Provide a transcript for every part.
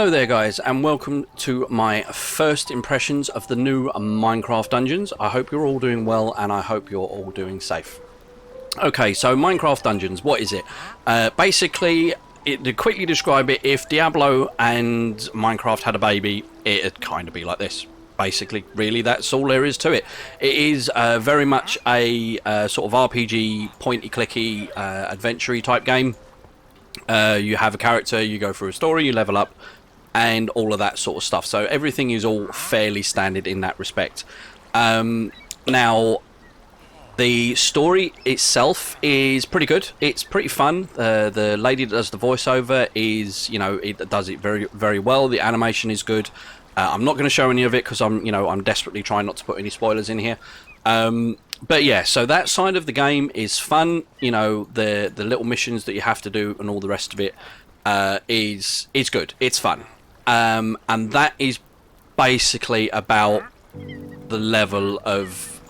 Hello there guys, and welcome to my first impressions of the new Minecraft Dungeons. I hope you're all doing well and I hope you're all doing safe. Okay, so Minecraft Dungeons, what is it? Basically, to quickly describe it, if Diablo and Minecraft had a baby, it'd kind of be like this. Basically, really, that's all there is to it. It is very much a sort of RPG, pointy-clicky, adventure-y type game. You have a character, you go through a story, you level up, and all of that sort of stuff. So everything is all fairly standard in that respect. Now, the story itself is pretty good. It's pretty fun. The lady that does the voiceover is, it does it very, very well. The animation is good. I'm not going to show any of it because I'm desperately trying not to put any spoilers in here. But yeah, so that side of the game is fun. The little missions that you have to do and all the rest of it is good. It's fun. And that is basically about the level of...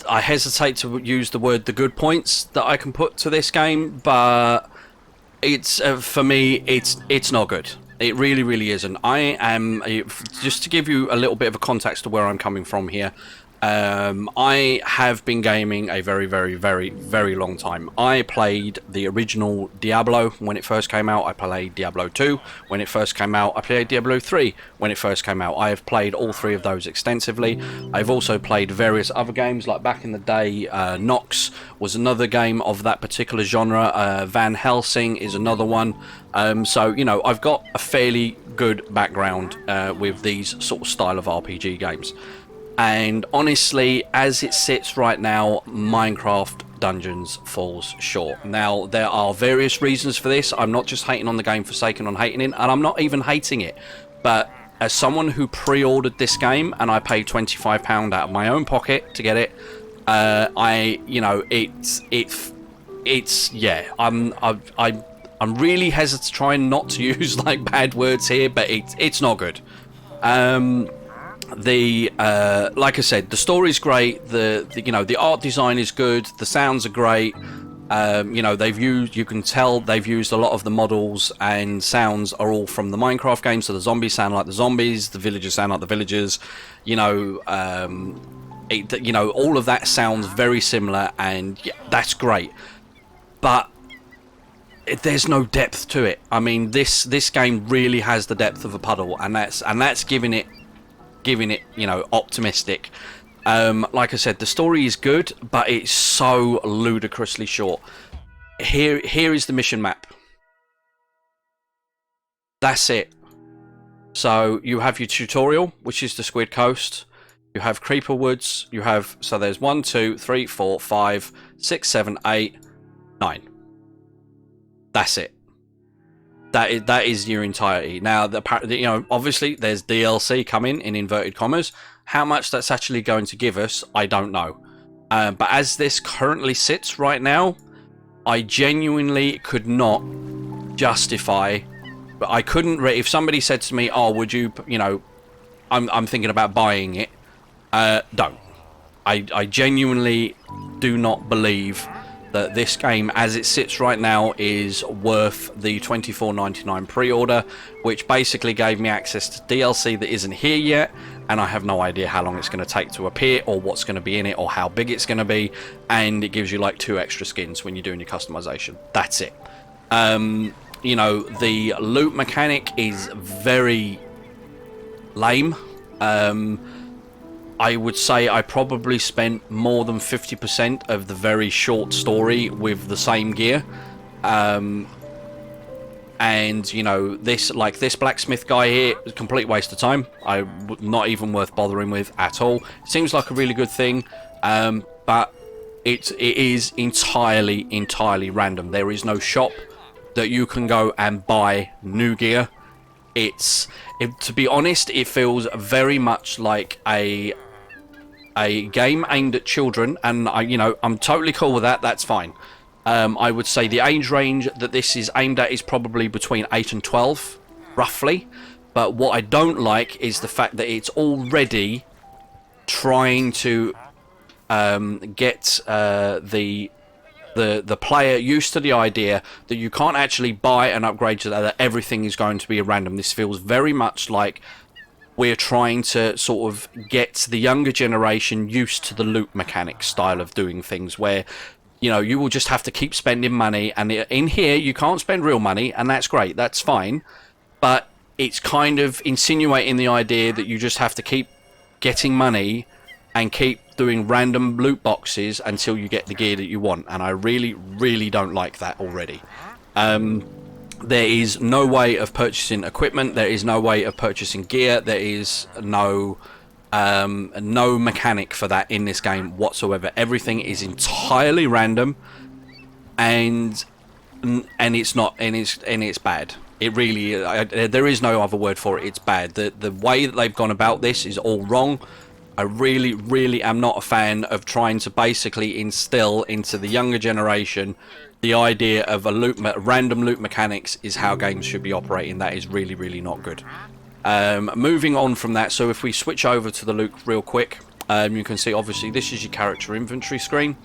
I hesitate to use the word the good points that I can put to this game, but it's for me, it's not good. It really, really isn't. I am, just to give you a little bit of a context to where I'm coming from here, I have been gaming a very, very, very, very long time. I played the original Diablo when it first came out. I played Diablo 2 when it first came out. I played Diablo 3 when it first came out. I have played all three of those extensively. I've also played various other games, like back in the day, Nox was another game of that particular genre. Van Helsing is another one. So, I've got a fairly good background with these sort of style of RPG games. And honestly, as it sits right now, Minecraft Dungeons falls short. Now, there are various reasons for this. I'm not just hating on the game for sake of hating it, and I'm not even hating it. But as someone who pre-ordered this game, and I paid £25 out of my own pocket to get it, I'm really hesitant trying not to use like bad words here, but it's not good. Like I said, the story's great. The art design is good. The sounds are great. You can tell they've used a lot of the models and sounds are all from the Minecraft game. So the zombies sound like the zombies, the villagers sound like the villagers. All of that sounds very similar, and yeah, that's great. But there's no depth to it. I mean, this game really has the depth of a puddle, and that's giving it optimistic. Like I said, the story is good, but it's so ludicrously short. Here is the mission map. That's it. So you have your tutorial, which is the Squid Coast. You have Creeper Woods. So there's 1, 2, 3, 4, 5, 6, 7, 8, 9. That's it. That is your entirety. Now, obviously there's DLC coming in inverted commas. How much that's actually going to give us, I don't know. But as this currently sits right now, I genuinely could not justify. But I couldn't. If somebody said to me, "Oh, would you?" I'm thinking about buying it. Don't. I genuinely do not believe that this game, as it sits right now, is worth the $24.99 pre-order, which basically gave me access to DLC that isn't here yet, and I have no idea how long it's going to take to appear, or what's going to be in it, or how big it's going to be, and it gives you like 2 extra skins when you're doing your customization. That's it. The loot mechanic is very lame. I would say I probably spent more than 50% of the very short story with the same gear. This blacksmith guy here is a complete waste of time. Not even worth bothering with at all. Seems like a really good thing, but it is entirely random. There is no shop that you can go and buy new gear. To be honest, it feels very much like a game aimed at children, and I'm totally cool with that. That's fine. I would say the age range that this is aimed at is probably between 8 and 12, roughly. But what I don't like is the fact that it's already trying to get the the player used to the idea that you can't actually buy and upgrade to that everything is going to be a random. This feels very much like we're trying to sort of get the younger generation used to the loot mechanic style of doing things, where you will just have to keep spending money, and in here you can't spend real money, and that's great, that's fine, but it's kind of insinuating the idea that you just have to keep getting money and keep doing random loot boxes until you get the gear that you want, and I really, really don't like that already. There is no way of purchasing equipment, there is no way of purchasing gear, there is no mechanic for that in this game whatsoever. Everything is entirely random, and it's bad. It really, there is no other word for it. It's bad. The way that they've gone about this is all wrong. I really, really am not a fan of trying to basically instill into the younger generation the idea of random loot mechanics is how games should be operating. That is really, really not good. Moving on from that, so if we switch over to the loot real quick, you can see obviously this is your character inventory screen.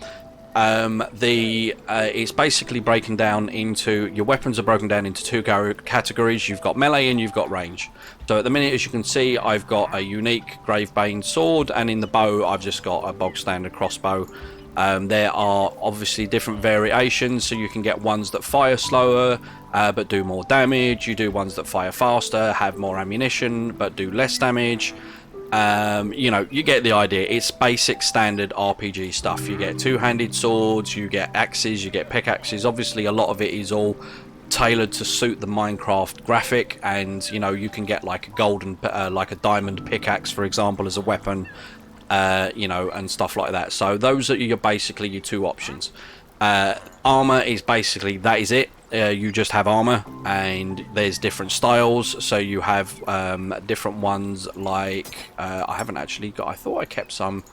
It's basically breaking down into, your weapons are broken down into two categories. You've got melee and you've got range. So at the minute, as you can see, I've got a unique Gravebane sword, and in the bow I've just got a bog standard crossbow. There are obviously different variations, so you can get ones that fire slower but do more damage. You do ones that fire faster, have more ammunition but do less damage. You get the idea. It's basic standard RPG stuff. You get two-handed swords, you get axes, you get pickaxes. Obviously a lot of it is all tailored to suit the Minecraft graphic, and you can get like a golden like a diamond pickaxe, for example, as a weapon, and stuff like that. So those are basically your two options. Armor is basically, that is it. You just have armor, and there's different styles. So you have different ones, like I haven't actually got, I thought I kept some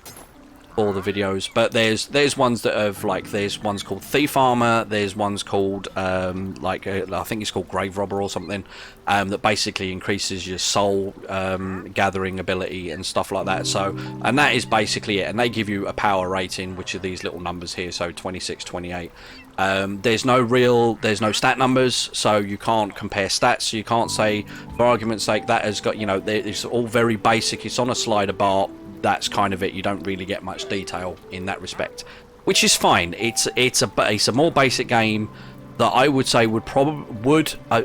for the videos, but there's ones that have, like, there's ones called thief armor, there's ones called I think it's called grave robber or something, that basically increases your soul gathering ability and stuff like that. So, and that is basically it, and they give you a power rating, which are these little numbers here, so 26, 28. There's no stat numbers, so you can't compare stats. So you can't say, for argument's sake, that has got, it's all very basic. It's on a slider bar. That's kind of it. You don't really get much detail in that respect, which is fine. It's a more basic game that I would say would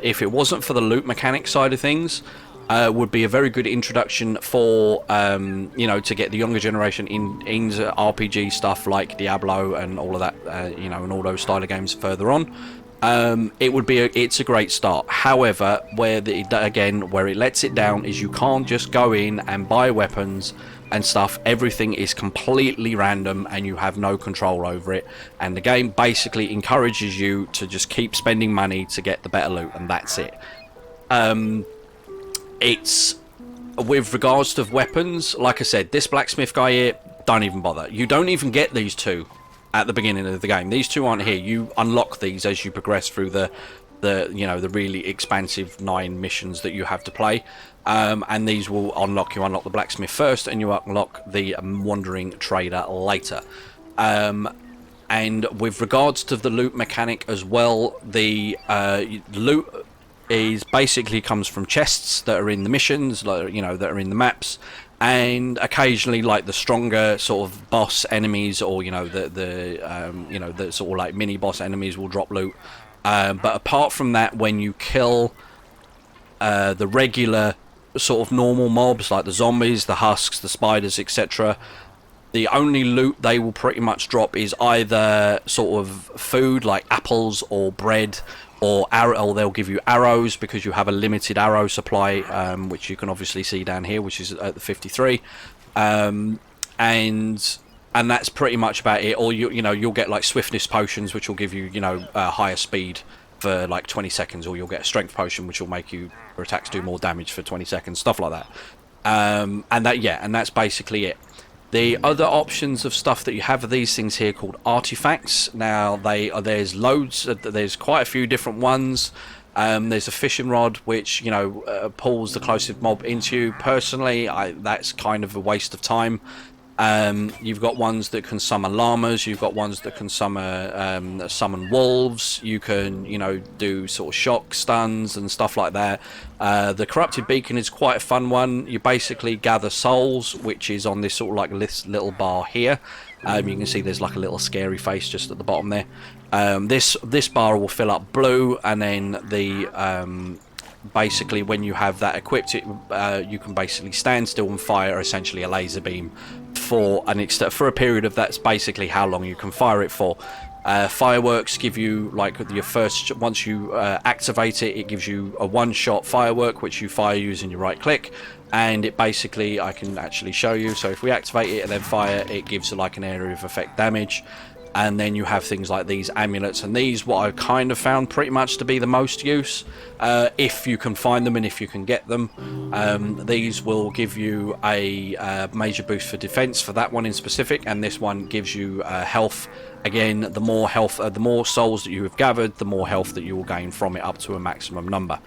if it wasn't for the loot mechanic side of things, would be a very good introduction for to get the younger generation into RPG stuff like Diablo and all of that, and all those style of games further on. It's a great start. However, where it lets it down is you can't just go in and buy weapons and stuff. Everything is completely random and you have no control over it, and the game basically encourages you to just keep spending money to get the better loot, and that's it. It's, with regards to weapons, like I said, this blacksmith guy here, don't even bother. You don't even get these two at the beginning of the game. These two aren't here. You unlock these as you progress through the really expansive 9 missions that you have to play, and these will unlock. You unlock the blacksmith first, and you unlock the wandering trader later. And with regards to the loot mechanic as well, the loot basically comes from chests that are in the missions, that are in the maps, and occasionally, like, the stronger sort of boss enemies, or the sort of like mini boss enemies will drop loot. But apart from that, when you kill the regular sort of normal mobs, like the zombies, the husks, the spiders, etc., the only loot they will pretty much drop is either sort of food like apples or bread, or they'll give you arrows, because you have a limited arrow supply, which you can obviously see down here, which is at the 53, and that's pretty much about it. Or you'll get like swiftness potions, which will give you higher speed for like 20 seconds, or you'll get a strength potion, which will make your attacks do more damage for 20 seconds, stuff like that. And that's basically it. The other options of stuff that you have are these things here called artifacts. Now there's loads. There's quite a few different ones. There's a fishing rod, which pulls the closest mob into you. Personally, that's kind of a waste of time. You've got ones that can summon llamas. You've got ones that can summon wolves. You can, you know, do sort of shock stuns and stuff like that. The corrupted beacon is quite a fun one. You basically gather souls, which is on this sort of like this little bar here. You can see there's like a little scary face just at the bottom there. This bar will fill up blue, and then the basically when you have that equipped, you can basically stand still and fire essentially a laser beam for a period of, that's basically how long you can fire it for. Fireworks give you, like, your first, once you activate it, it gives you a one-shot firework which you fire using your right click, and it basically, I can actually show you, so if we activate it and then fire, it gives like an area of effect damage. And then you have things like these amulets, and these, what I've kind of found pretty much to be the most use, if you can find them and if you can get them. These will give you a major boost for defense for that one in specific, and this one gives you health. Again, the more health, the more souls that you have gathered, the more health that you will gain from it, up to a maximum number.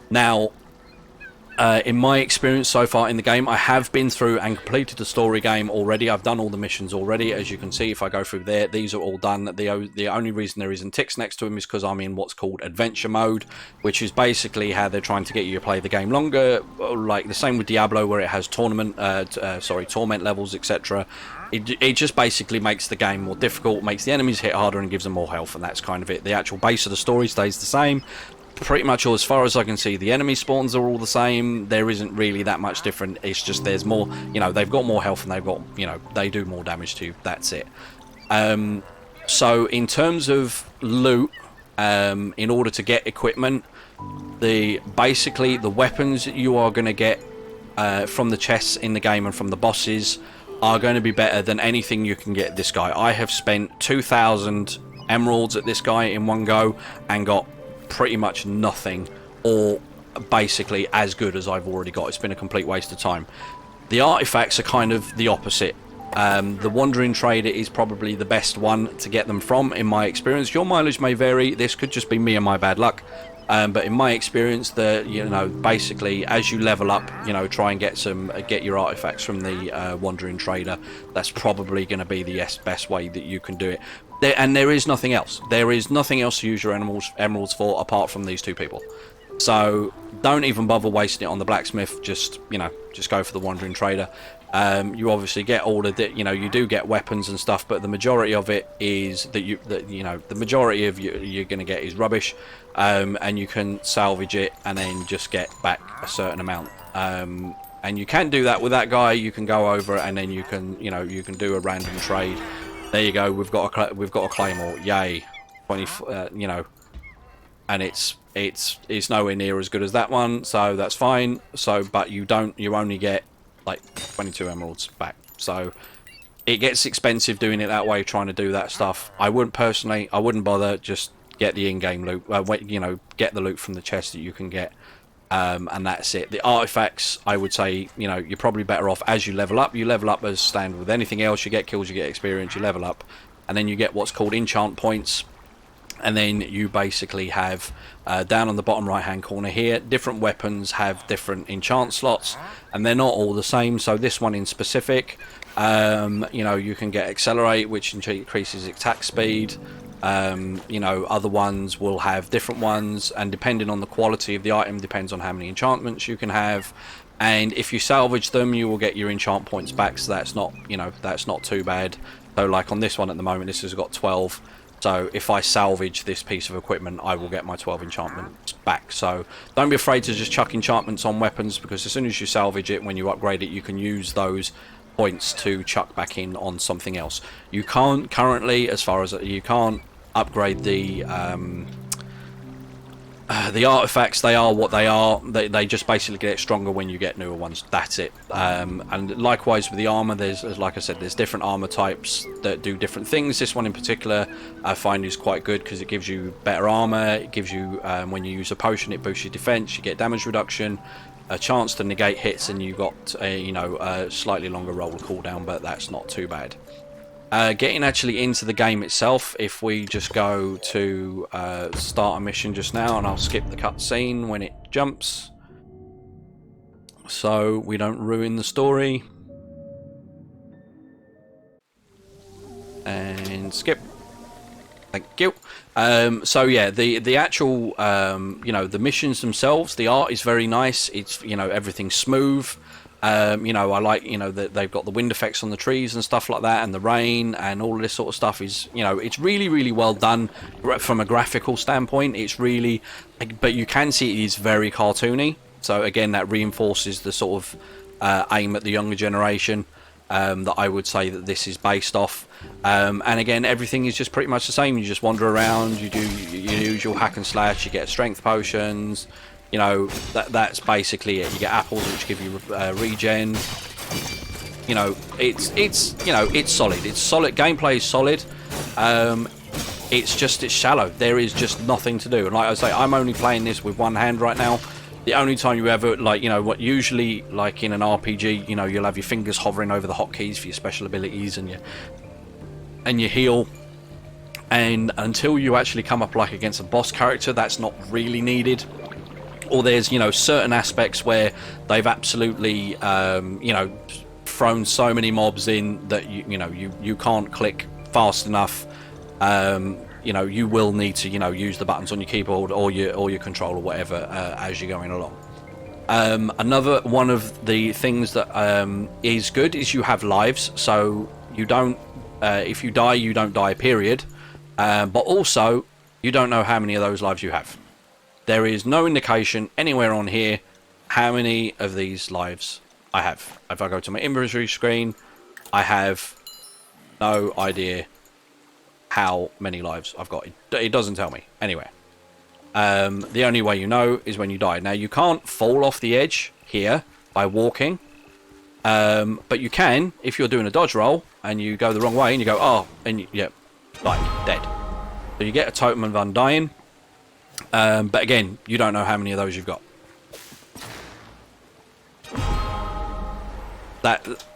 Now, in my experience so far in the game, I have been through and completed the story game already. I've done all the missions already. As you can see, if I go through there, these are all done. The only reason there isn't ticks next to them is because I'm in what's called adventure mode, which is basically how they're trying to get you to play the game longer, like the same with Diablo, where it has torment levels, etc. It just basically makes the game more difficult, makes the enemies hit harder, and gives them more health, and that's kind of it. The actual base of the story stays the same. Pretty much all, as far as I can see, the enemy spawns are all the same. There isn't really that much different. It's just there's more, you know, they've got more health and they've got, you know, they do more damage to you. That's it. So in terms of loot, in order to get equipment, basically the weapons you are going to get from the chests in the game and from the bosses are going to be better than anything you can get this guy. I have spent 2,000 emeralds at this guy in one go and got pretty much nothing, or basically as good as I've already got. It's been a complete waste of time. The artifacts are kind of the opposite. The Wandering Trader is probably the best one to get them from, in my experience. Your mileage may vary. This could just be me and my bad luck. But in my experience, basically as you level up, you know, try and get your artifacts from the Wandering Trader. That's probably going to be the best way that you can do it. There is nothing else. There is nothing else to use your emeralds for apart from these two people. So don't even bother wasting it on the blacksmith. Just go for the Wandering Trader. You obviously get all of the, you do get weapons and stuff, but the majority of it is the majority of you're going to get is rubbish, and you can salvage it and then just get back a certain amount. And you can do that with that guy. You can go over and then you can do a random trade. There you go. We've got a claymore. Yay, 20. And it's nowhere near as good as that one, so that's fine. So, but you only get like 22 emeralds back. So it gets expensive doing it that way, trying to do that stuff. I wouldn't bother. Just get the in-game loot. Get the loot from the chest that you can get. And that's it. The artifacts, I would say, you're probably better off as you level up. You level up as standard with anything else. You get kills, you get experience, you level up, and then you get what's called enchant points. And then you basically have, down on the bottom right hand corner here, different weapons have different enchant slots, and they're not all the same. So this one in specific, you can get accelerate, which increases attack speed. Other ones will have different ones, and depending on the quality of the item, depends on how many enchantments you can have. And if you salvage them, you will get your enchant points back, so that's not too bad. So like on this one at the moment, this has got 12. So if I salvage this piece of equipment, I will get my 12 enchantments back. So don't be afraid to just chuck enchantments on weapons, because as soon as you salvage it, when you upgrade it, you can use those points to chuck back in on something else. You can't currently, you can't upgrade the artifacts. They are what they are. They just basically get stronger when you get newer ones. That's it. And likewise with the armor, there's, like I said, there's different armor types that do different things. This one in particular I find is quite good because it gives you better armor. It gives you, when you use a potion, it boosts your defense, you get damage reduction, a chance to negate hits, and you got a slightly longer roll cooldown, but that's not too bad. Getting actually into the game itself, if we just go to start a mission just now, and I'll skip the cutscene when it jumps so we don't ruin the story. and skip. Thank you. So yeah, the actual you know, the missions themselves, the art is very nice. It's, you know, everything's smooth. You know, I like, you know, that they've got the wind effects on the trees and stuff like that, and the rain and all of this sort of stuff is, you know, it's really, really well done from a graphical standpoint. It's really, but you can see it is very cartoony. So again, that reinforces the sort of aim at the younger generation that I would say that this is based off. And again, everything is just pretty much the same. You just wander around, you do your usual hack and slash, you get strength potions. You know, that's basically it. You get apples which give you regen. You know, it's you know, it's solid. It's solid. Gameplay is solid. It's shallow. There is just nothing to do. And like I say, I'm only playing this with one hand right now. The only time you ever, like, you know, what usually, like in an RPG, you know, you'll have your fingers hovering over the hotkeys for your special abilities and your heal. And until you actually come up like against a boss character, that's not really needed. Or there's, you know, certain aspects where they've absolutely, you know, thrown so many mobs in that you can't click fast enough. You know, you will need to, you know, use the buttons on your keyboard or your controller, whatever, as you're going along. Another one of the things that is good is you have lives, so you don't, if you die, you don't die, period. But also, you don't know how many of those lives you have. There is no indication anywhere on here how many of these lives I have. If I go to my inventory screen, I have no idea how many lives I've got. It doesn't tell me anywhere. The only way you know is when you die. Now, you can't fall off the edge here by walking, but you can if you're doing a dodge roll and you go the wrong way and you go, oh, and yeah, like dead. So you get a totem of undying. But again, you don't know how many of those you've got.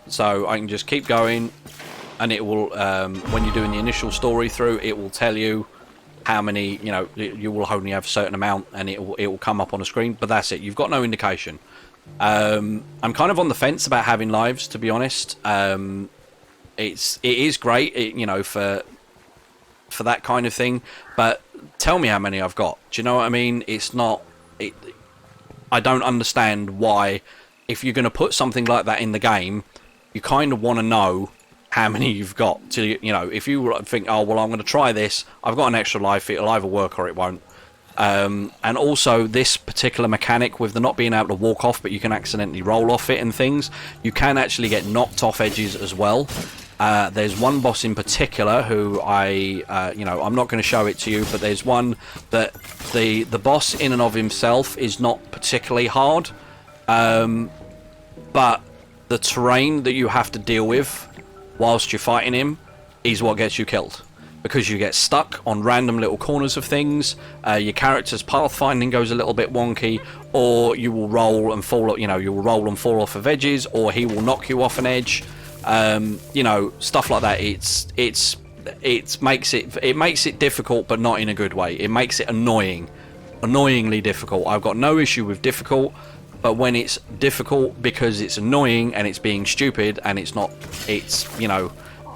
So I can just keep going, and it will, when you're doing the initial story through, it will tell you how many, you know, you will only have a certain amount, and it will come up on a screen. But that's it. You've got no indication. I'm kind of on the fence about having lives, to be honest. It is great, you know, for that kind of thing, but tell me how many I've got. Do you know what I mean? It's not... I don't understand why, if you're going to put something like that in the game, you kind of want to know how many you've got. To, you know, if you think, oh, well, I'm going to try this, I've got an extra life, it'll either work or it won't. And also, this particular mechanic with the not being able to walk off, but you can accidentally roll off it and things, you can actually get knocked off edges as well. There's one boss in particular who you know, I'm not going to show it to you, but there's one that the boss in and of himself is not particularly hard, but the terrain that you have to deal with whilst you're fighting him is what gets you killed, because you get stuck on random little corners of things. Your character's pathfinding goes a little bit wonky, or you will roll and fall, you know, you will roll and fall off of edges, or he will knock you off an edge. You know, stuff like that. It makes it difficult, but not in a good way. It makes it annoyingly difficult. I've got no issue with difficult, but when it's difficult because it's annoying and it's being stupid and it's not, it's, you know,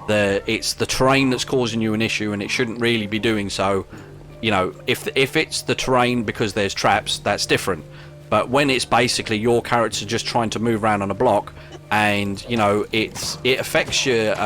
it's the terrain that's causing you an issue and it shouldn't really be doing so. You know, if it's the terrain because there's traps, that's different. But when it's basically your character just trying to move around on a block, and you know, it affects your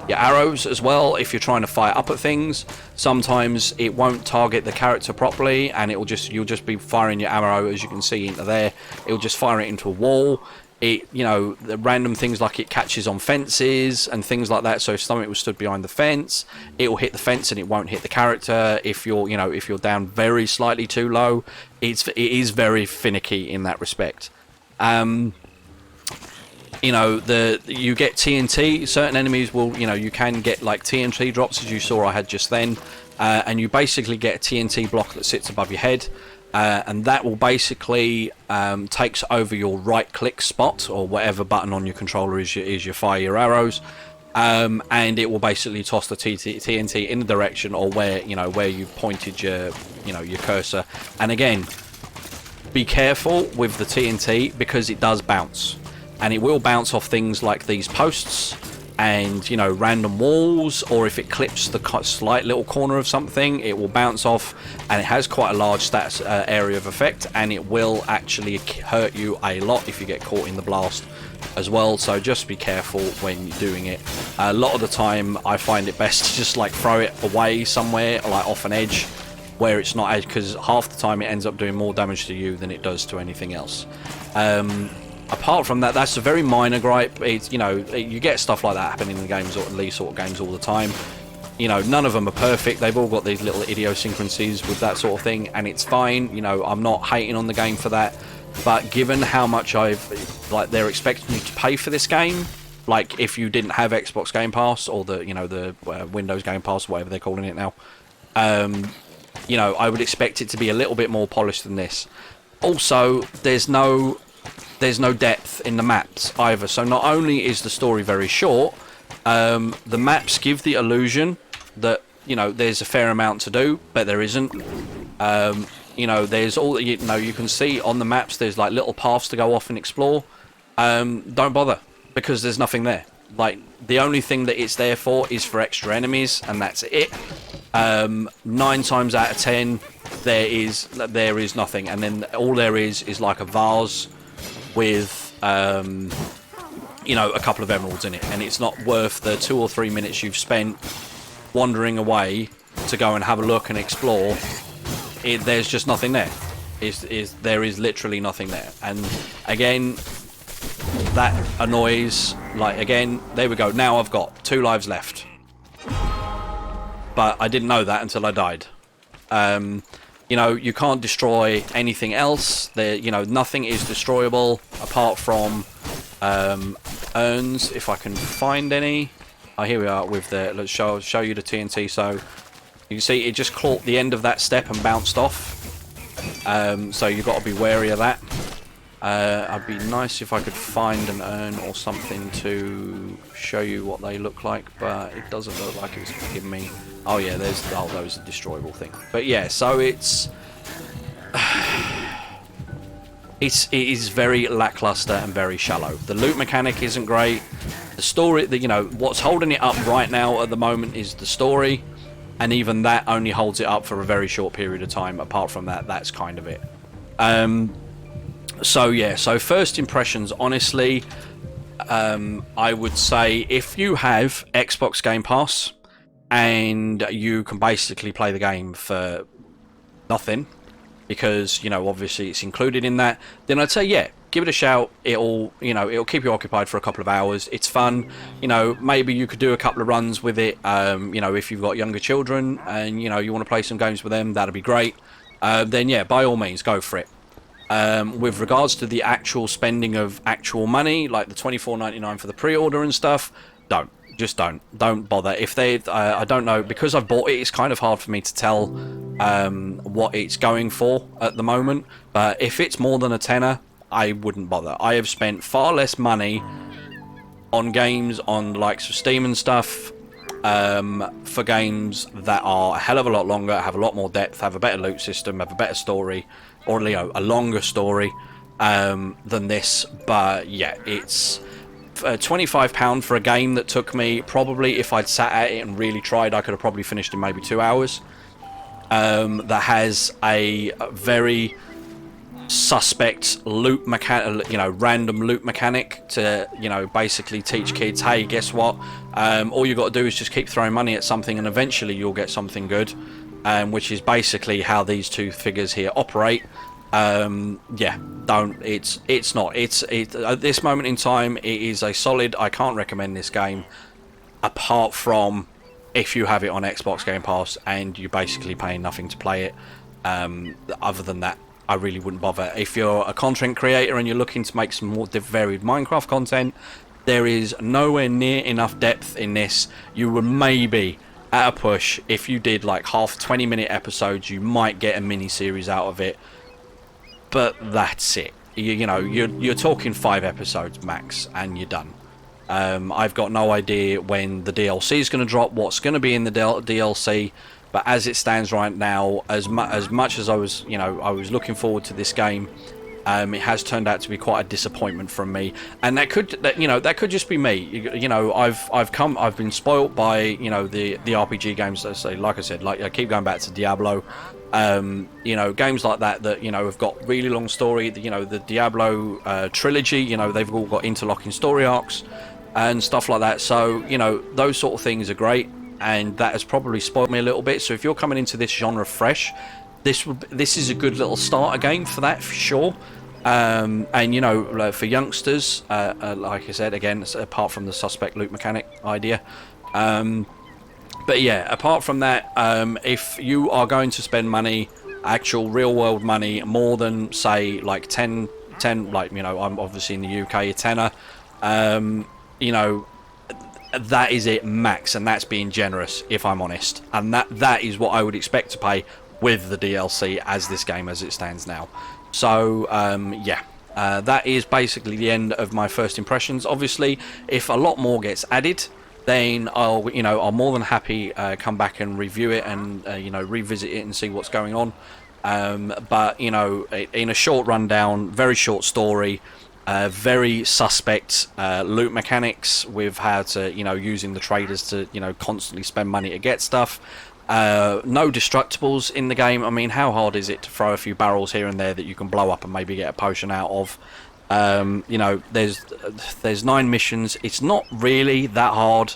arrows as well. If you're trying to fire up at things, sometimes it won't target the character properly, and you'll just be firing your arrow, as you can see, into there. It'll just fire it into a wall. You know, the random things like it catches on fences and things like that. So if something was stood behind the fence, it will hit the fence and it won't hit the character. If you're, you know, if you're down very slightly too low, it is very finicky in that respect. You know, you get TNT. Certain enemies will, you know, you can get like TNT drops, as you saw I had just then, and you basically get a TNT block that sits above your head. And that will basically takes over your right click spot, or whatever button on your controller is you fire your arrows, and it will basically toss the TNT in the direction, or where you've pointed your cursor. And again, be careful with the TNT because it does bounce, and it will bounce off things like these posts, and, you know, random walls, or if it clips the slight little corner of something, it will bounce off, and it has quite a large stats area of effect, and it will actually hurt you a lot if you get caught in the blast as well. So just be careful when you're doing it. A lot of the time I find it best to just like throw it away somewhere, like off an edge where it's not edge, because half the time it ends up doing more damage to you than it does to anything else. Apart from that, that's a very minor gripe. It's, you know, you get stuff like that happening in the games, or these sort of games, all the time. You know, none of them are perfect. They've all got these little idiosyncrasies with that sort of thing, and it's fine. You know, I'm not hating on the game for that. But given how much they're expecting you to pay for this game, like if you didn't have Xbox Game Pass or the, you know, the Windows Game Pass, whatever they're calling it now, you know, I would expect it to be a little bit more polished than this. Also, there's no depth in the maps either. So not only is the story very short, the maps give the illusion that, you know, there's a fair amount to do, but there isn't. You know, there's all, you know, you can see on the maps there's like little paths to go off and explore. Don't bother, because there's nothing there. Like, the only thing that it's there for is for extra enemies, and that's it. 9 times out of 10 there is nothing, and then all there is like a vase with you know, a couple of emeralds in it, and it's not worth the 2 or 3 minutes you've spent wandering away to go and have a look and explore. There's just nothing there. There is literally nothing there. And again, that annoys. Like, again, there we go. Now I've got 2 lives left, but I didn't know that until I died. You know, you can't destroy anything else. There, you know, nothing is destroyable apart from urns, if I can find any. Oh, here we are with the. Let's show you the TNT. So you can see it just caught the end of that step and bounced off. So you've got to be wary of that. It'd be nice if I could find an urn or something to show you what they look like, but it doesn't look like it's giving me. Oh yeah, there's that was a destroyable thing. But yeah, so it is very lackluster and very shallow. The loot mechanic isn't great. The story, you know, what's holding it up right now at the moment is the story, and even that only holds it up for a very short period of time. Apart from that, that's kind of it. So yeah, so first impressions, honestly, I would say if you have Xbox Game Pass and you can basically play the game for nothing, because, you know, obviously it's included in that, then I'd say, yeah, give it a shout. It'll keep you occupied for a couple of hours. It's fun. You know, maybe you could do a couple of runs with it. You know, if you've got younger children and, you know, you want to play some games with them, that'd be great. Then yeah, by all means, go for it. With regards to the actual spending of actual money, like the $24.99 for the pre-order and stuff, don't bother. If they, I don't know, because I've bought it, it's kind of hard for me to tell what it's going for at the moment. But if it's more than a tenner, I wouldn't bother. I have spent far less money on games on the likes of Steam and stuff, for games that are a hell of a lot longer, have a lot more depth, have a better loot system, have a better story, or, you know, a longer story than this. But yeah, it's £25 for a game that took me, probably if I'd sat at it and really tried, I could have probably finished in maybe 2 hours. That has a very suspect loot mechanic, you know, random loot mechanic to, you know, basically teach kids, hey, guess what, all you got to do is just keep throwing money at something and eventually you'll get something good, which is basically how these two figures here operate. Yeah, it's not, at this moment in time, it is a solid, I can't recommend this game apart from if you have it on Xbox Game Pass and you're basically paying nothing to play it. Other than that, I really wouldn't bother. If you're a content creator and you're looking to make some more varied Minecraft content, there is nowhere near enough depth in this. You would maybe, at a push, if you did like half 20-minute episodes, you might get a mini-series out of it. But that's it. You know, you're talking 5 episodes max, and you're done. I've got no idea when the DLC is going to drop, what's going to be in the DLC. But as it stands right now, as much as I was, you know, I was looking forward to this game, It has turned out to be quite a disappointment from me, and that could just be me. I've been spoilt by the RPG games. So like I said, I keep going back to Diablo. Games like that have got really long story. The Diablo trilogy. They've all got interlocking story arcs and stuff like that. So those sort of things are great, and that has probably spoiled me a little bit. So if you're coming into this genre fresh, this is a good little starter game for that, for sure. And for youngsters, like I said, again, apart from the suspect loot mechanic idea, but yeah, apart from that, if you are going to spend money, actual real world money, more than say like 10, like I'm obviously in the UK, a tenner, that is it max, and that's being generous, if I'm honest. And that is what I would expect to pay with the DLC as this game as it stands now. So that is basically the end of my first impressions. Obviously, if a lot more gets added, then I'll more than happy come back and review it and revisit it and see what's going on. But in a short rundown, very short story, very suspect loot mechanics with how to using the traders to constantly spend money to get stuff. No destructibles in the game. I mean, how hard is it to throw a few barrels here and there that you can blow up and maybe get a potion out of? There's 9 missions. It's not really that hard.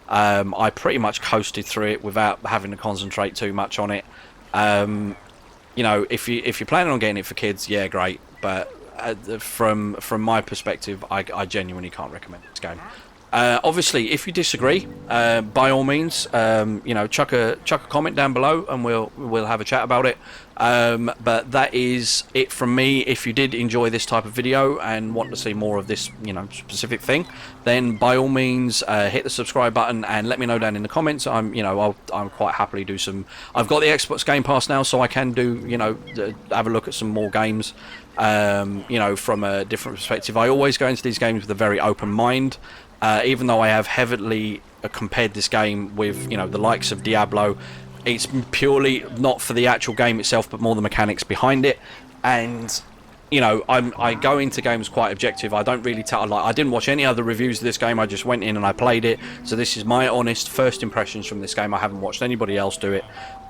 I pretty much coasted through it without having to concentrate too much on it. If you're planning on getting it for kids, yeah, great. But from my perspective, I genuinely can't recommend this game. Obviously, if you disagree, by all means, chuck a comment down below, and we'll have a chat about it. But that is it from me. If you did enjoy this type of video and want to see more of this, specific thing, then by all means, hit the subscribe button and let me know down in the comments. I'll quite happily do some. I've got the Xbox Game Pass now, so I can do, have a look at some more games, from a different perspective. I always go into these games with a very open mind. Even though I have heavily compared this game with, the likes of Diablo, it's purely not for the actual game itself, but more the mechanics behind it. And, I go into games quite objective. I don't really I didn't watch any other reviews of this game. I just went in and I played it. So this is my honest first impressions from this game. I haven't watched anybody else do it.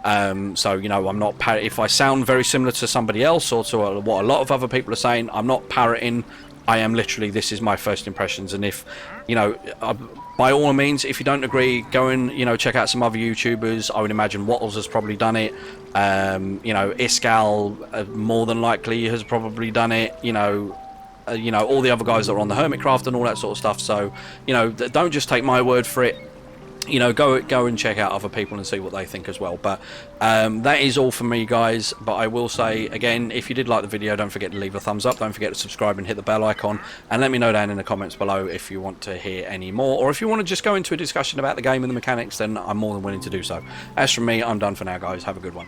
I'm not if I sound very similar to somebody else or to what a lot of other people are saying, I'm not parroting. I am literally, this is my first impressions, and if, by all means, if you don't agree, go and, check out some other YouTubers. I would imagine Wattles has probably done it. Iskall more than likely has probably done it. All the other guys that are on the Hermitcraft and all that sort of stuff. So, don't just take my word for it. Go and check out other people and see what they think as well. But that is all for me, guys. But I will say again, if you did like the video, don't forget to leave a thumbs up, don't forget to subscribe and hit the bell icon, and let me know down in the comments below if you want to hear any more, or if you want to just go into a discussion about the game and the mechanics, then I'm more than willing to do so. As from me, I'm done for now, guys. Have a good one.